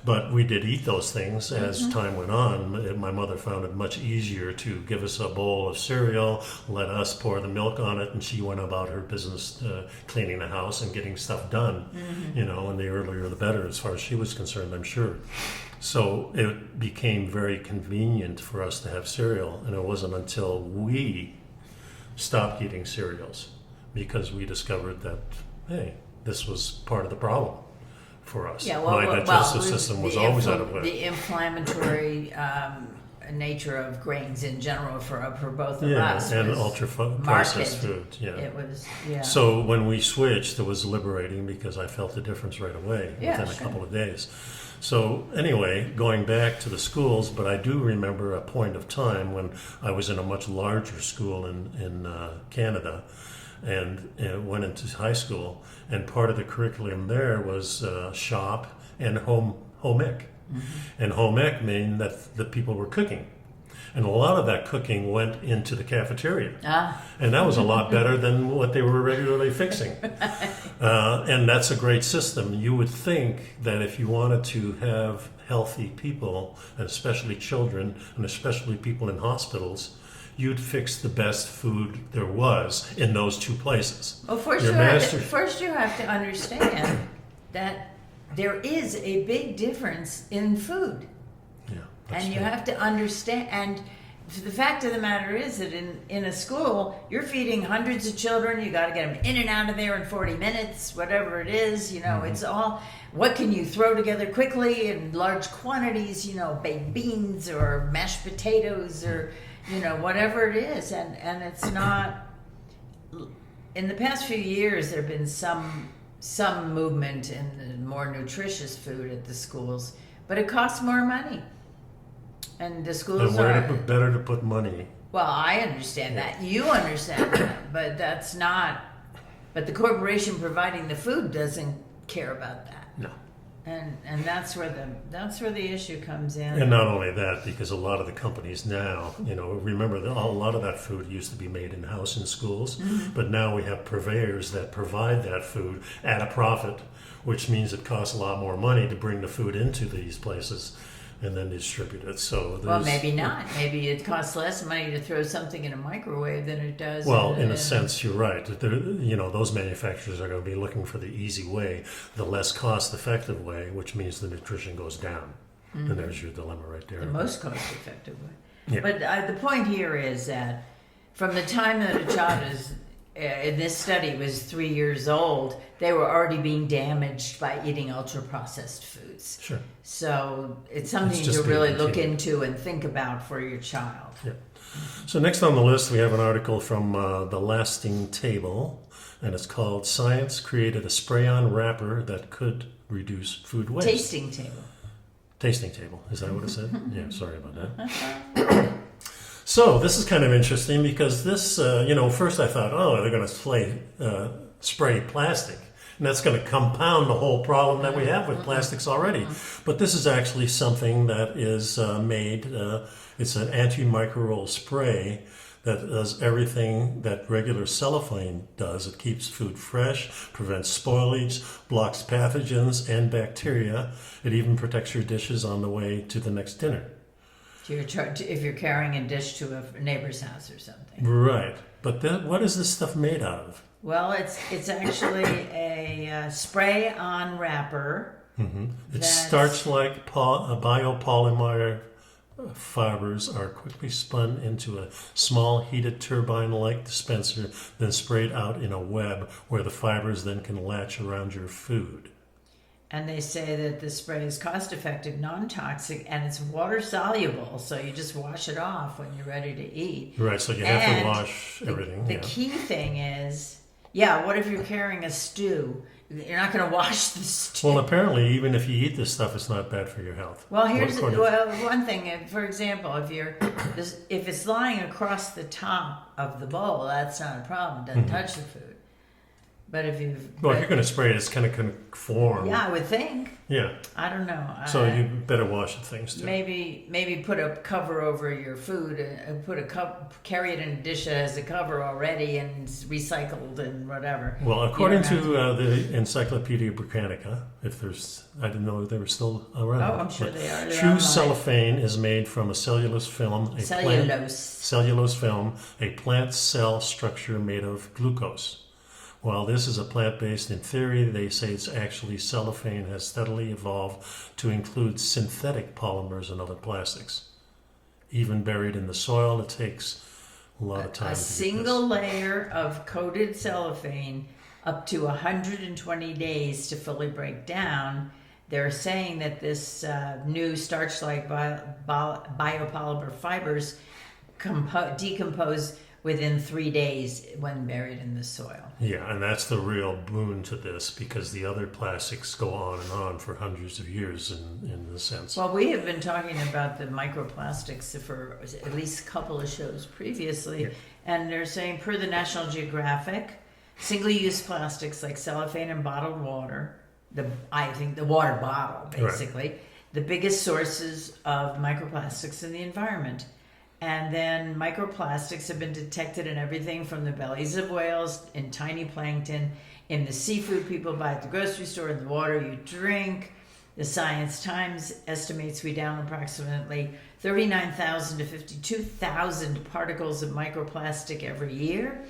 But we did eat those things as time went on. My mother found it much easier to give us a bowl of cereal, let us pour the milk on it, and she went about her business cleaning the house and getting stuff done. And the earlier the better as far as she was concerned, I'm sure. So it became very convenient for us to have cereal, and it wasn't until we stopped eating cereals because we discovered that, hey, this was part of the problem for us. Yeah, my digestive system was always out of whack. The inflammatory nature of grains in general for both of us. And ultra-processed food. Yeah, it was. So when we switched, it was liberating because I felt the difference right away within a couple of days. So anyway, going back to the schools, but I do remember a point of time when I was in a much larger school in Canada, and went into high school, and part of the curriculum there was shop and home ec. Mm-hmm. And home ec meant that the people were cooking. And a lot of that cooking went into the cafeteria. And that was a lot better than what they were regularly fixing. And that's a great system. You would think that if you wanted to have healthy people, and especially children, and especially people in hospitals, you'd fix the best food there was in those two places. Well, first you have to understand that there is a big difference in food. And you have to understand, and the fact of the matter is that in a school, you're feeding hundreds of children. You got to get them in and out of there in 40 minutes, whatever it is. It's all, what can you throw together quickly in large quantities, baked beans or mashed potatoes or, whatever it is. And it's not, in the past few years, there have been some movement in the more nutritious food at the schools, but it costs more money. And the schools better to put money. Well, I understand that. You understand that. But that's not... But the corporation providing the food doesn't care about that. No. And that's where the issue comes in. And not only that, because a lot of the companies now, remember that a lot of that food used to be made in-house in schools, but now we have purveyors that provide that food at a profit, which means it costs a lot more money to bring the food into these places and then distribute it. So well, maybe not. Maybe it costs less money to throw something in a microwave than it does. Well, in a sense, you're right. Those manufacturers are going to be looking for the easy way, the less cost-effective way, which means the nutrition goes down. And there's your dilemma right there. The most cost-effective way. Yeah. But the point here is that from the time that a child is, in this study, was 3 years old, they were already being damaged by eating ultra-processed foods. Sure. So it's something to really look into and think about for your child. Yeah. So next on the list, we have an article from The Lasting Table, and it's called Science Created a Spray-On Wrapper That Could Reduce Food Waste. Tasting table. Tasting table. Is that what it said? Yeah, sorry about that. So this is kind of interesting because this, first I thought, they're going to spray plastic And that's going to compound the whole problem that we have with plastics already. But this is actually something that is made, it's an antimicrobial spray that does everything that regular cellophane does. It keeps food fresh, prevents spoilage, blocks pathogens and bacteria. It even protects your dishes on the way to the next dinner. If you're carrying a dish to a neighbor's house or something. Right. But then what is this stuff made out of? Well, it's actually a spray-on wrapper. It's starch-like biopolymer fibers are quickly spun into a small heated turbine-like dispenser, then sprayed out in a web where the fibers then can latch around your food. And they say that the spray is cost-effective, non-toxic, and it's water-soluble, so you just wash it off when you're ready to eat. Right, so you have to wash everything. The key thing is, what if you're carrying a stew? You're not going to wash the stew. Well, apparently, even if you eat this stuff, it's not bad for your health. Well, here's one thing. For example, if it's lying across the top of the bowl, that's not a problem. It doesn't touch the food. But if you're going to spray it, it's kind of conform. Yeah, I would think. Yeah. I don't know. So you better wash the things too. Maybe put a cover over your food. Carry it in a dish that has a cover already and it's recycled and whatever. Well, according to the Encyclopedia Britannica, I didn't know they were still around. Oh, I'm sure they are. True cellophane is made from a cellulose film. Cellulose film, a plant cell structure made of glucose. While this is a plant-based in theory, they say it's actually cellophane has steadily evolved to include synthetic polymers and other plastics. Even buried in the soil, it takes a lot of time. A single layer of coated cellophane up to 120 days to fully break down. They're saying that this new starch-like biopolymer fibers decompose within 3 days when buried in the soil. Yeah, and that's the real boon to this, because the other plastics go on and on for hundreds of years in a sense. Well, we have been talking about the microplastics for at least a couple of shows previously, and they're saying, per the National Geographic, single-use plastics like cellophane and bottled water, I think the water bottle, basically, the biggest sources of microplastics in the environment. And then microplastics have been detected in everything from the bellies of whales, in tiny plankton, in the seafood people buy at the grocery store, in the water you drink. The Science Times estimates we down approximately 39,000 to 52,000 particles of microplastic every year.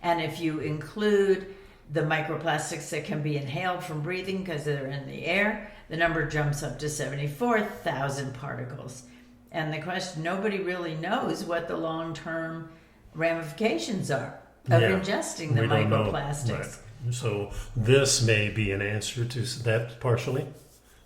And if you include the microplastics that can be inhaled from breathing because they're in the air, the number jumps up to 74,000 particles. And the question, nobody really knows what the long-term ramifications are of ingesting the microplastics. Right. So this may be an answer to that partially.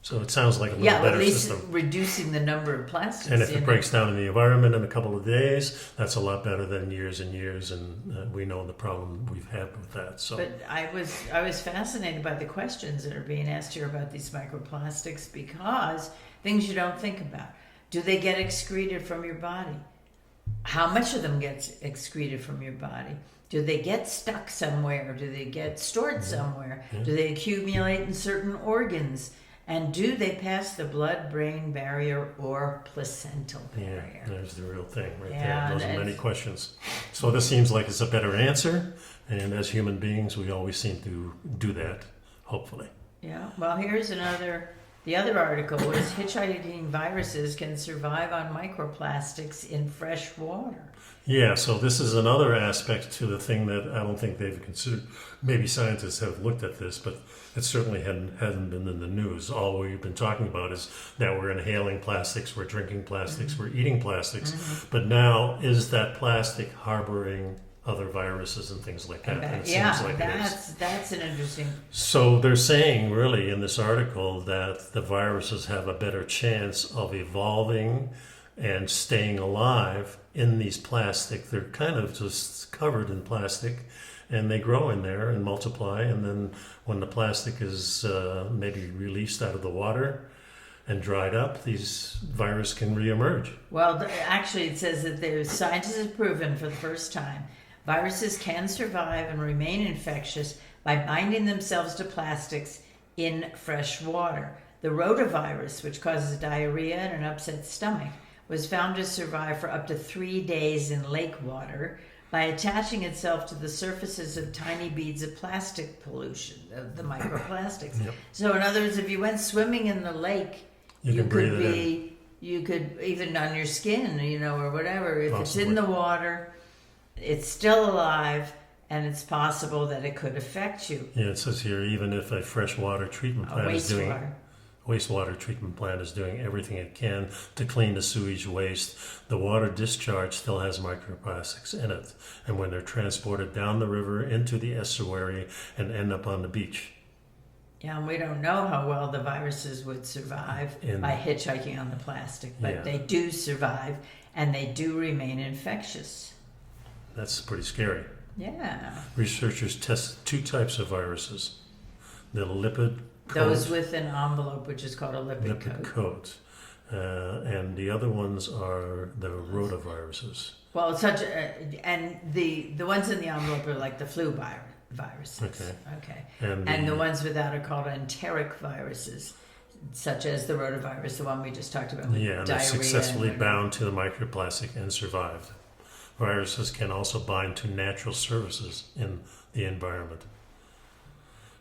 So it sounds like a little better system. At least reducing the number of plastics. And if it breaks down in the environment in a couple of days, that's a lot better than years and years. And we know the problem we've had with that. So, but I was fascinated by the questions that are being asked here about these microplastics, because things you don't think about. Do they get excreted from your body? How much of them gets excreted from your body? Do they get stuck somewhere? Do they get stored somewhere? Do they accumulate in certain organs? And do they pass the blood-brain barrier or placental barrier? Yeah, there's the real thing right there. Those are many questions. So this seems like it's a better answer. And as human beings, we always seem to do that, hopefully. Yeah, well, here's the other article was hitchhiking viruses can survive on microplastics in fresh water. Yeah, so this is another aspect to the thing that I don't think they've considered. Maybe scientists have looked at this, but it certainly hasn't been in the news. All we've been talking about is that we're inhaling plastics, we're drinking plastics, we're eating plastics. But now, is that plastic harboring other viruses and things like that? And it seems like that's an interesting. So they're saying really in this article that the viruses have a better chance of evolving and staying alive in these plastic. They're kind of just covered in plastic, and they grow in there and multiply. And then when the plastic is maybe released out of the water and dried up, these viruses can reemerge. Well, actually, it says that scientists have proven for the first time viruses can survive and remain infectious by binding themselves to plastics in fresh water. The rotavirus, which causes diarrhea and an upset stomach, was found to survive for up to 3 days in lake water by attaching itself to the surfaces of tiny beads of plastic pollution, of the microplastics. Yep. So in other words, if you went swimming in the lake, You can breathe it in. you could, even on your skin, or whatever, if Possibly. it's in the water, it's still alive, and it's possible that it could affect you. Yeah, it says here, even if a freshwater treatment plant is doing... Wastewater treatment plant is doing everything it can to clean the sewage waste. The water discharge still has microplastics in it, and when they're transported down the river into the estuary and end up on the beach. Yeah, and we don't know how well the viruses would survive by hitchhiking on the plastic, but they do survive, and they do remain infectious. That's pretty scary. Yeah. Researchers tested 2 types of viruses. The lipid coat, Those with an envelope, which is called a lipid coat. And the other ones are the rotaviruses. Well, and the ones in the envelope are like the flu viruses. Okay. And the ones without are called enteric viruses, such as the rotavirus, the one we just talked about. Yeah, and they're successfully bound to the microplastic and survived. Viruses can also bind to natural surfaces in the environment.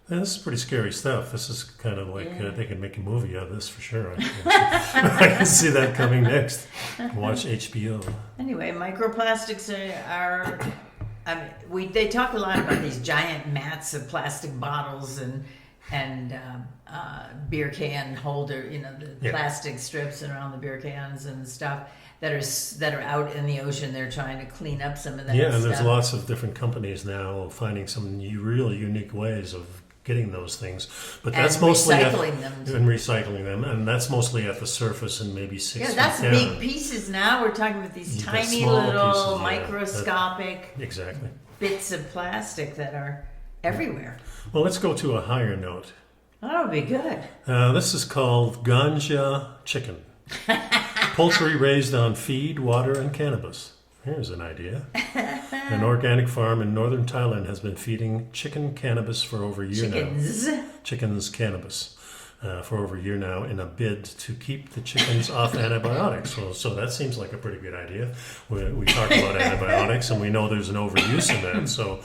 And this is pretty scary stuff. This is kind of like they can make a movie out of this for sure. I can see that coming next. Watch HBO. Anyway, microplastics are they talk a lot about these giant mats of plastic bottles and beer can holder, the plastic strips around the beer cans and stuff that are out in the ocean. They're trying to clean up some of that. Yeah, and there's lots of different companies now finding some really unique ways of getting those things, but that's mostly recycling them, and that's mostly at the surface and maybe 6 feet that's down. big pieces. Now we're talking about these tiny little pieces, microscopic exactly bits of plastic that are everywhere. Well, let's go to a higher note. That would be good. This is called ganja chicken. Poultry raised on feed, water, and cannabis. Here's an idea. An organic farm in northern Thailand has been feeding chicken cannabis for over a year now. Chickens cannabis for over a year now in a bid to keep the chickens off antibiotics. So that seems like a pretty good idea. We talk about antibiotics, and we know there's an overuse in that. So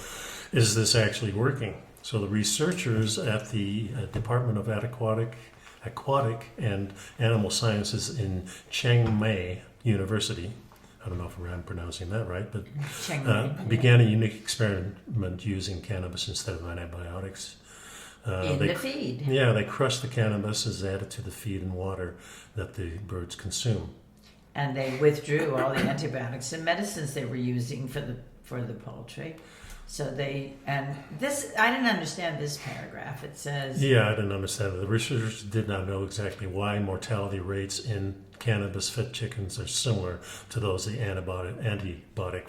is this actually working? So the researchers at the Department of Aquatic and Animal Sciences in Chiang Mai University, I don't know if I'm pronouncing that right, but began a unique experiment using cannabis instead of antibiotics. In the feed. Yeah, they crush the cannabis as added to the feed and water that the birds consume. And they withdrew all the antibiotics and medicines they were using for the poultry. So I didn't understand this paragraph. It says... Yeah, I didn't understand it. The researchers did not know exactly why mortality rates in cannabis-fed chickens are similar to those of the antibiotic.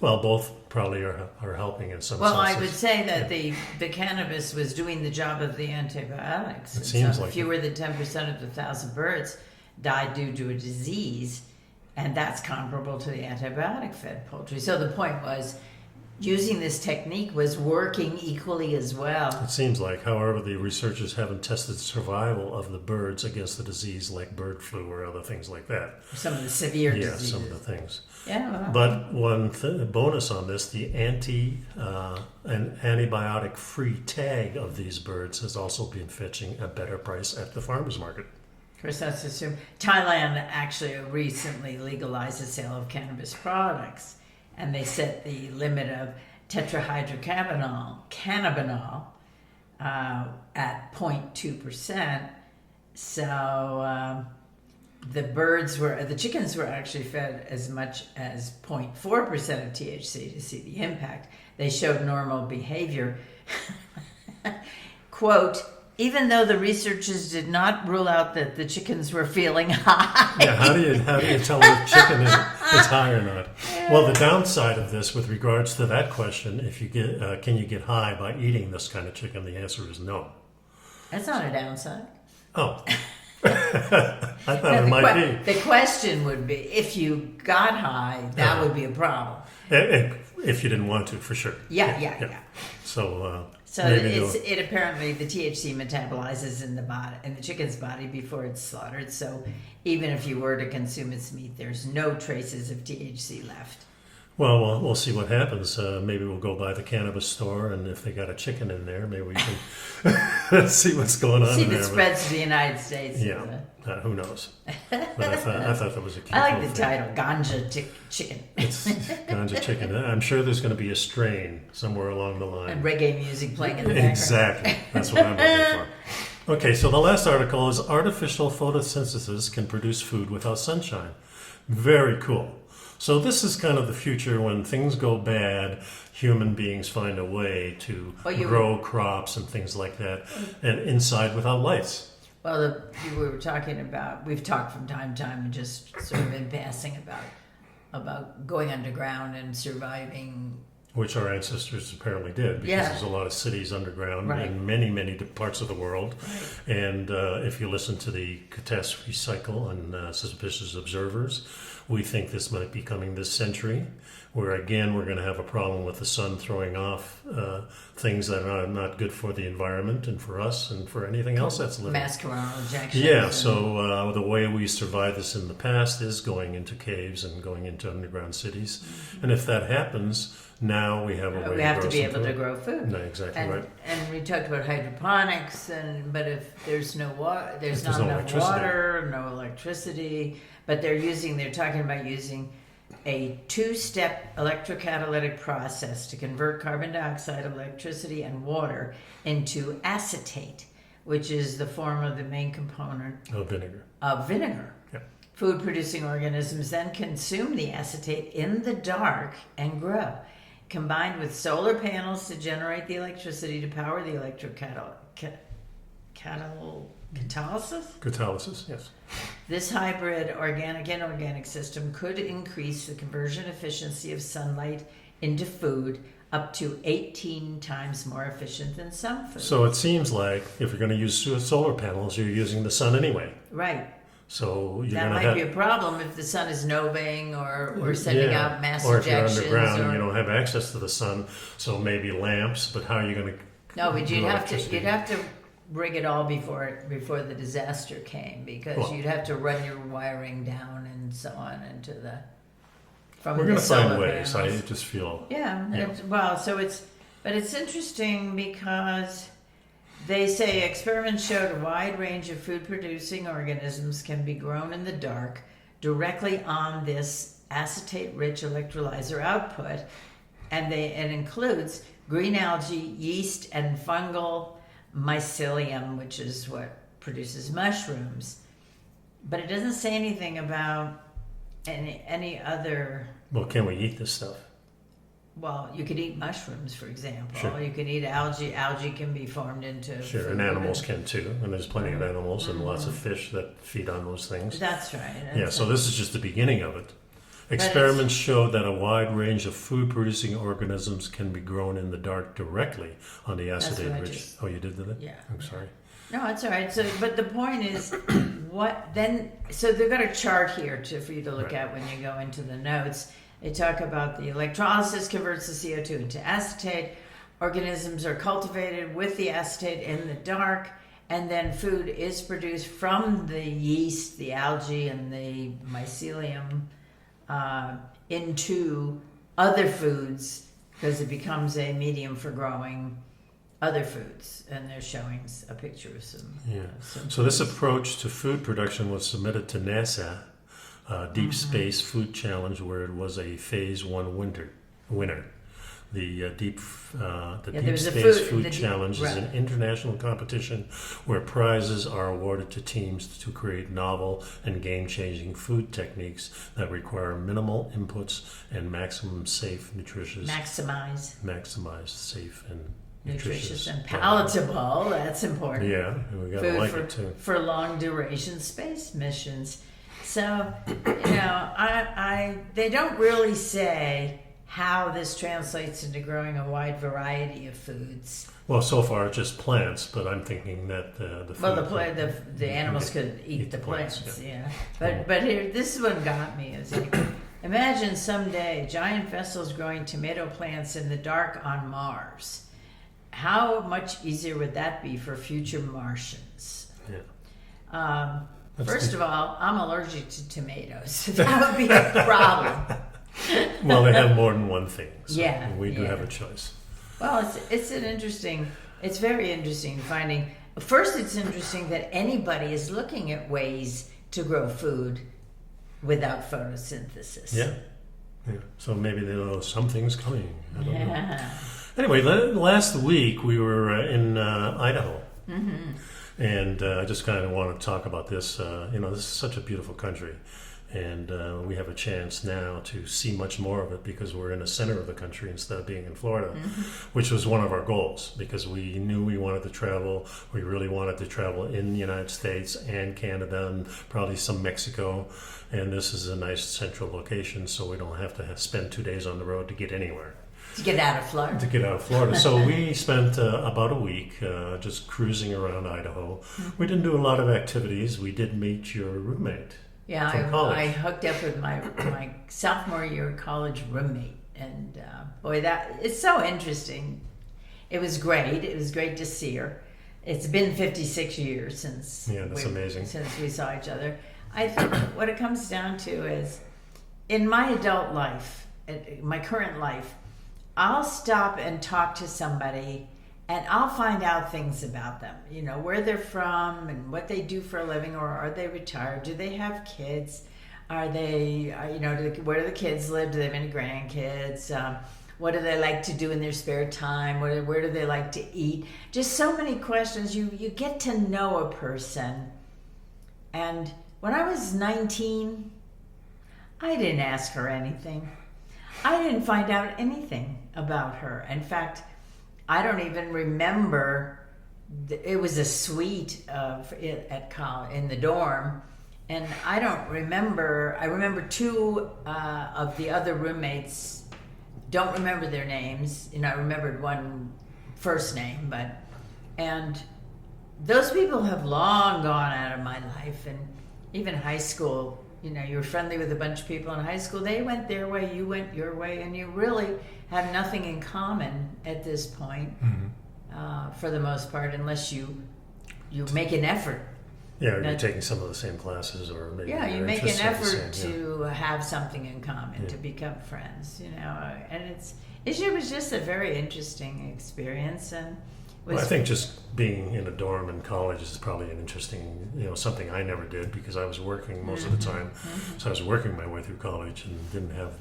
Well, both probably are helping in some sense. Well, I would say that the cannabis was doing the job of the antibiotics. It seems like fewer than 10% of the 1,000 birds died due to a disease, and that's comparable to the antibiotic-fed poultry. So the point was, using this technique was working equally as well. It seems like, however, the researchers haven't tested survival of the birds against the disease like bird flu or other things like that. Some of the severe diseases. Yeah, some of the things. Yeah. Well. But one bonus on this, the antibiotic-free tag of these birds has also been fetching a better price at the farmer's market. Of course, that's assumed. Thailand actually recently legalized the sale of cannabis products. And they set the limit of tetrahydrocannabinol at 0.2%. So the chickens were actually fed as much as 0.4% of THC to see the impact. They showed normal behavior. Quote, even though the researchers did not rule out that the chickens were feeling high. Yeah, how do you tell if chicken is high or not? Well, the downside of this, with regards to that question, if you get can you get high by eating this kind of chicken? The answer is no. That's not a downside. Oh, I thought it might be. The question would be, if you got high, that would be a problem. If you didn't want to, for sure. Yeah. So it apparently the THC metabolizes in the chicken's body before it's slaughtered. So even if you were to consume its meat, there's no traces of THC left. Well, we'll see what happens. Maybe we'll go by the cannabis store, and if they got a chicken in there, maybe we can see what's going on. See in if it there. spreads to the United States. Yeah, who knows? But I thought that was a cute. I like little the thing. title, Ganja Chicken. It's ganja chicken. I'm sure there's going to be a strain somewhere along the line. And reggae music playing in the background. Exactly. That's what I'm looking for. Okay, so the last article is artificial photosynthesis can produce food without sunshine. Very cool. So this is kind of the future when things go bad, human beings find a way to grow crops and things like that, and inside without lights. Well, we've talked from time to time and just sort of in passing about going underground and surviving. Which our ancestors apparently did, because there's a lot of cities underground in many, many parts of the world. Right. And if you listen to the catastrophe cycle on Suspicious Observers, we think this might be coming this century, where again we're going to have a problem with the sun throwing off things that are not good for the environment and for us and for anything else that's living. Mass coronal injections. Yeah, so the way we survived this in the past is going into caves and going into underground cities. Mm-hmm. And if that happens, now we have a way we have to be able to grow food. No, exactly right. And we talked about hydroponics, but if there's no water, there's not enough water, no electricity. But they're talking about using a two-step electrocatalytic process to convert carbon dioxide, electricity, and water into acetate, which is the form of the main component of vinegar. Yeah. Food-producing organisms then consume the acetate in the dark and grow. Combined with solar panels to generate the electricity to power the Catalysis, yes. This hybrid organic and inorganic system could increase the conversion efficiency of sunlight into food up to 18 times more efficient than some food. So it seems like if you're going to use solar panels, you're using the sun anyway. Right. So that might be a problem if the sun is novaing or sending out mass ejections. Or if you're underground and you don't have access to the sun, so maybe lamps. But how are you going to? No, but you'd have to rig it all before the disaster came, because you'd have to run your wiring down and so on into the. We're going to find ways. I just feel. But it's interesting because they say experiments showed a wide range of food-producing organisms can be grown in the dark directly on this acetate-rich electrolyzer output, and it includes green algae, yeast, and fungal mycelium, which is what produces mushrooms. But it doesn't say anything about any other. Well, can we eat this stuff? Well, you could eat mushrooms, for example. Sure. You could eat algae. Algae can be formed into food. And animals can too. And there's plenty of animals and lots of fish that feed on those things. That's right. So this is just the beginning of it. Experiments show that a wide range of food-producing organisms can be grown in the dark directly on the acetate-rich. Oh, you did that? Yeah. I'm sorry. No, that's all right. So, but the point is, what then? So they've got a chart here for you to look at when you go into the notes. They talk about the electrolysis converts the CO2 into acetate. Organisms are cultivated with the acetate in the dark, and then food is produced from the yeast, the algae, and the mycelium into other foods, because it becomes a medium for growing other foods. And they're showing a picture of some. So this approach to food production was submitted to NASA. Deep Space Food Challenge, where it was a Phase 1 winner. The Deep Space Food Challenge is an international competition where prizes are awarded to teams to create novel and game-changing food techniques that require minimal inputs and maximum safe, nutritious. Maximize safe and nutritious and palatable. That's important. Yeah, we gotta like it too. For long duration space missions. So, they don't really say how this translates into growing a wide variety of foods. Well, so far it's just plants, but I'm thinking that the animals could eat the plants. But here, this one got me. It's like, imagine someday giant vessels growing tomato plants in the dark on Mars. how much easier would that be for future Martians? Yeah. First of all, I'm allergic to tomatoes. That would be a problem. Well, they have more than one thing. So Yeah, we do yeah. have a choice. Well, it's very interesting finding. First, it's interesting that anybody is looking at ways to grow food without photosynthesis. Yeah. Yeah. So maybe they know something's coming. I don't know. Yeah. Anyway, last week we were in Idaho. Mm-hmm. And I just kind of want to talk about this. This is such a beautiful country. And we have a chance now to see much more of it because we're in the center of the country instead of being in Florida, which was one of our goals because we knew we wanted to travel. We really wanted to travel in the United States and Canada and probably some Mexico. And this is a nice central location, so we don't have to spend 2 days on the road to get anywhere. To get out of Florida. So we spent about a week just cruising around Idaho. We didn't do a lot of activities. We did meet your roommate. Yeah, from college. I hooked up with my sophomore year college roommate, and it's so interesting. It was great. It was great to see her. It's been 56 years since amazing. Since we saw each other. I think what it comes down to is, in my adult life, my current life, I'll stop and talk to somebody and I'll find out things about them, where they're from and what they do for a living, or are they retired? Do they have kids? Are they, where do the kids live? Do they have any grandkids? What do they like to do in their spare time? Where do they like to eat? Just so many questions. You get to know a person. And when I was 19, I didn't ask her anything. I didn't find out anything about her. In fact, I don't even remember. It was a suite at college in the dorm, and I don't remember. I remember two of the other roommates. Don't remember their names. I remembered one first name, and those people have long gone out of my life. And even high school. You were friendly with a bunch of people in high school. They went their way, you went your way, and you really have nothing in common at this point, for the most part, unless you make an effort. Yeah, or you're taking some of the same classes, or maybe you make an effort same, to have something in common, to become friends. And it was just a very interesting experience, and. Well, I think just being in a dorm in college is probably an interesting, something I never did because I was working most of the time. So I was working my way through college and didn't have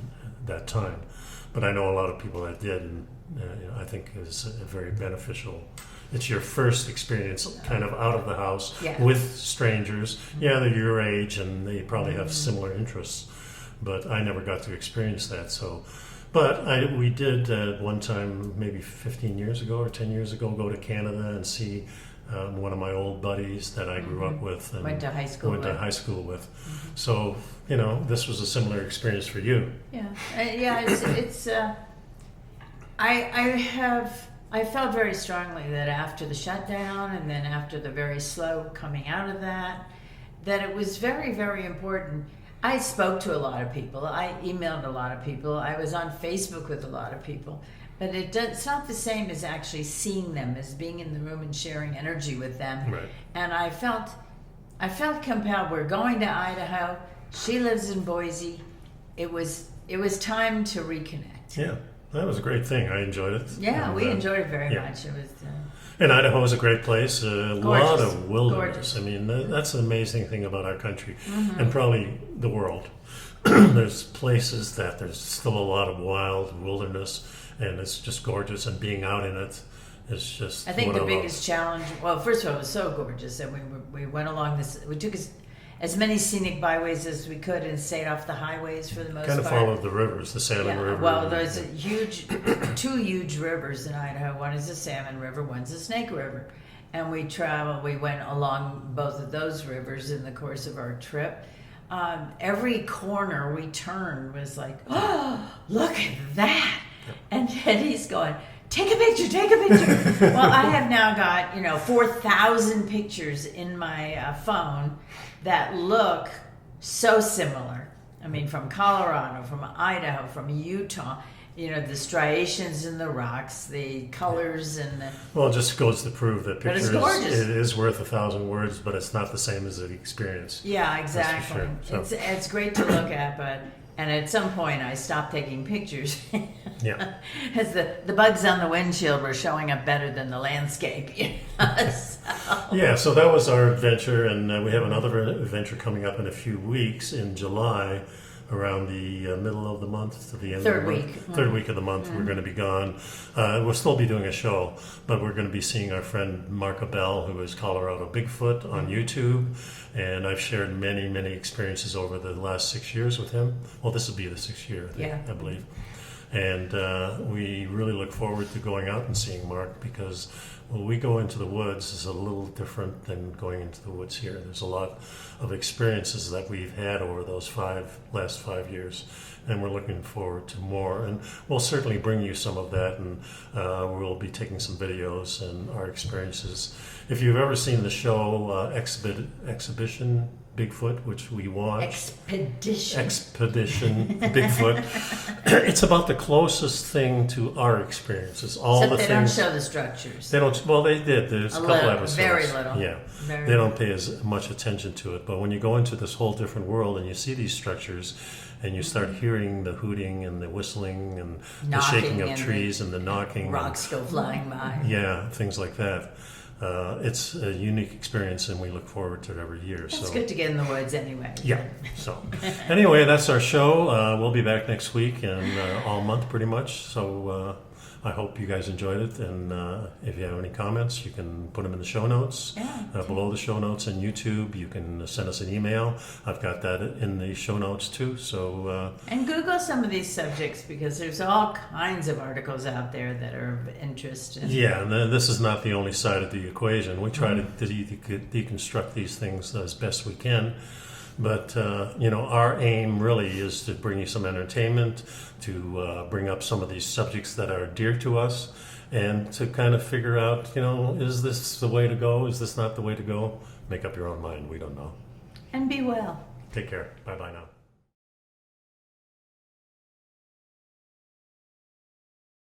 that time. But I know a lot of people that did, and I think it's very beneficial. It's your first experience kind of out of the house with strangers. Yeah, they're your age and they probably have similar interests, but I never got to experience that. But we did one time, maybe 15 years ago or 10 years ago, go to Canada and see one of my old buddies that I grew up with and went to high school with. So this was a similar experience for you. It's I felt very strongly that after the shutdown and then after the very slow coming out of that it was very, very important. I spoke to a lot of people. I emailed a lot of people. I was on Facebook with a lot of people. But it's not the same as actually seeing them, as being in the room and sharing energy with them. Right. And I felt compelled. We're going to Idaho. She lives in Boise. It was time to reconnect. Yeah, that was a great thing. I enjoyed it. Yeah, we enjoyed it very much. It was. And Idaho is a great place, a lot of wilderness. Gorgeous. I mean, that's the amazing thing about our country and probably the world. There's places that there's still a lot of wild wilderness, and it's just gorgeous, and being out in it is just I think the biggest challenge, well, first of all, it was so gorgeous that we went along this, we took as many scenic byways as we could and stayed off the highways for the most part. Kind of followed the rivers, the Salmon River. Well, there's two huge rivers in Idaho. One is the Salmon River, one's the Snake River. And we went along both of those rivers in the course of our trip. Every corner we turned was like, oh, look at that. And Eddie's going, take a picture. Well, I have now got, 4,000 pictures in my phone that look so similar. I mean, from Colorado, from Idaho, from Utah. the striations in the rocks, the colors, and the. Well, it just goes to prove that But it's picture gorgeous. it is worth 1,000 words, but it's not the same as the experience. Yeah, exactly. sure. So- It's great to look at, and at some point I stopped taking pictures. Yeah. As the bugs on the windshield were showing up better than the landscape. Yeah, so that was our adventure, and we have another adventure coming up in a few weeks in July, around the middle of the month to the end Third of the week. month. Third week of the month, we're going to be gone. We'll still be doing a show, but we're going to be seeing our friend Mark Abell, who is Colorado Bigfoot on YouTube, and I've shared many, many experiences over the last 6 years with him. Well, this will be the 6th year, I believe. And we really look forward to going out and seeing Mark, because when we go into the woods, it's a little different than going into the woods here. There's a lot of experiences that we've had over those last 5 years, and we're looking forward to more. And we'll certainly bring you some of that, and we'll be taking some videos and our experiences. If you've ever seen the show Exhibition Bigfoot, which we watch. Expedition Bigfoot. It's about the closest thing to our experiences. Except they don't show the structures. They don't. Well, they did. There's a couple little, episodes. very little. Yeah. Very They don't pay as much attention to it. But when you go into this whole different world and you see these structures, and you start hearing the hooting and the whistling and the shaking of trees and the knocking, rocks go flying by. Yeah, things like that. It's a unique experience, and we look forward to it every year. It's good to get in the woods anyway. Yeah. So, anyway, that's our show. We'll be back next week and all month pretty much. So, I hope you guys enjoyed it. And if you have any comments, you can put them in the show notes. Yeah. Below the show notes on YouTube, you can send us an email. I've got that in the show notes too. So and Google some of these subjects, because there's all kinds of articles out there that are of interest. Yeah, and this is not the only side of the equation. We try to deconstruct these things as best we can. But, our aim really is to bring you some entertainment, to bring up some of these subjects that are dear to us, and to kind of figure out, is this the way to go? Is this not the way to go? Make up your own mind. We don't know. And be well. Take care. Bye-bye now.